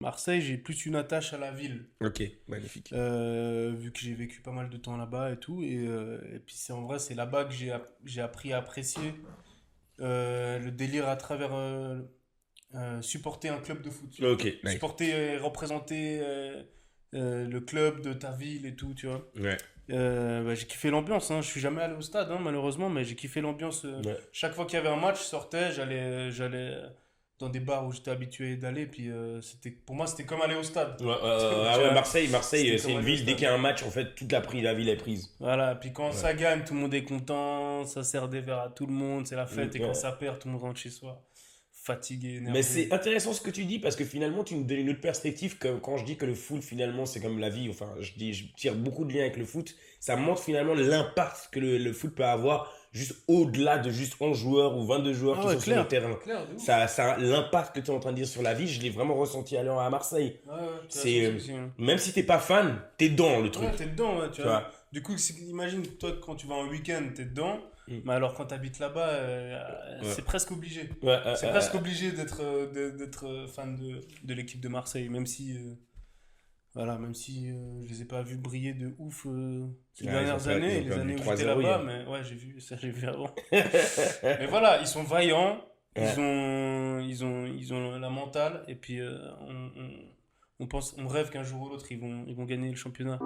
Marseille, j'ai plus une attache à la ville. Ok, magnifique. Vu que j'ai vécu pas mal de temps là-bas et tout. Et puis c'est en vrai, c'est là-bas que j'ai appris à apprécier le délire à travers supporter un club de foot. Ok, nice. Supporter et représenter le club de ta ville et tout, tu vois. Ouais, Bah, j'ai kiffé l'ambiance, hein. Je suis jamais allé au stade, hein, malheureusement, mais j'ai kiffé l'ambiance. ouais. Chaque fois qu'il y avait un match, je sortais, j'allais dans des bars où j'étais habitué d'aller, puis pour moi, c'était comme aller au stade. Ouais, Tu ah ouais, vois, Marseille, c'était c'est comme une aller au ville, dès qu'il y stade. a un match, en fait, la ville est prise. Voilà, puis quand Ouais. ça gagne, tout le monde est content, ça sert des verres à tout le monde, c'est la fête, et quand Ouais. ça perd, tout le monde rentre chez soi, fatigué, Mais énervé. c'est intéressant ce que tu dis parce que finalement tu me donnes une autre perspective que quand je dis que le foot finalement c'est comme la vie, enfin je tire beaucoup de liens avec le foot, ça montre finalement l'impact que le foot peut avoir juste au-delà de juste 11 joueurs ou 22 joueurs Ah qui ouais, sont sur le clair, terrain. clair, de ouf. Ça l'impact que tu es en train de dire sur la vie, je l'ai vraiment ressenti allant à Marseille. Ouais, ouais, tu l'as C'est senti aussi, hein. même si t'es pas fan, t'es dans le Ouais, truc, t'es dedans, ouais, tu tu vois. vois. Du coup, imagine, toi, quand tu vas en week-end, t'es dedans. Mm. Mais alors, quand t'habites là-bas, Ouais. c'est presque obligé. Ouais, C'est presque obligé d'être fan de l'équipe de Marseille. Même si, voilà, même si je les ai pas vus briller de ouf ces ouais, dernières années, ils et ont les perdu années où j'étais 3-0 là-bas. hier. Mais ouais, j'ai vu, ça, j'ai vu avant. Mais voilà, ils sont vaillants. Ouais. Ils ont la mentale. Et puis, on rêve qu'un jour ou l'autre, ils vont gagner le championnat.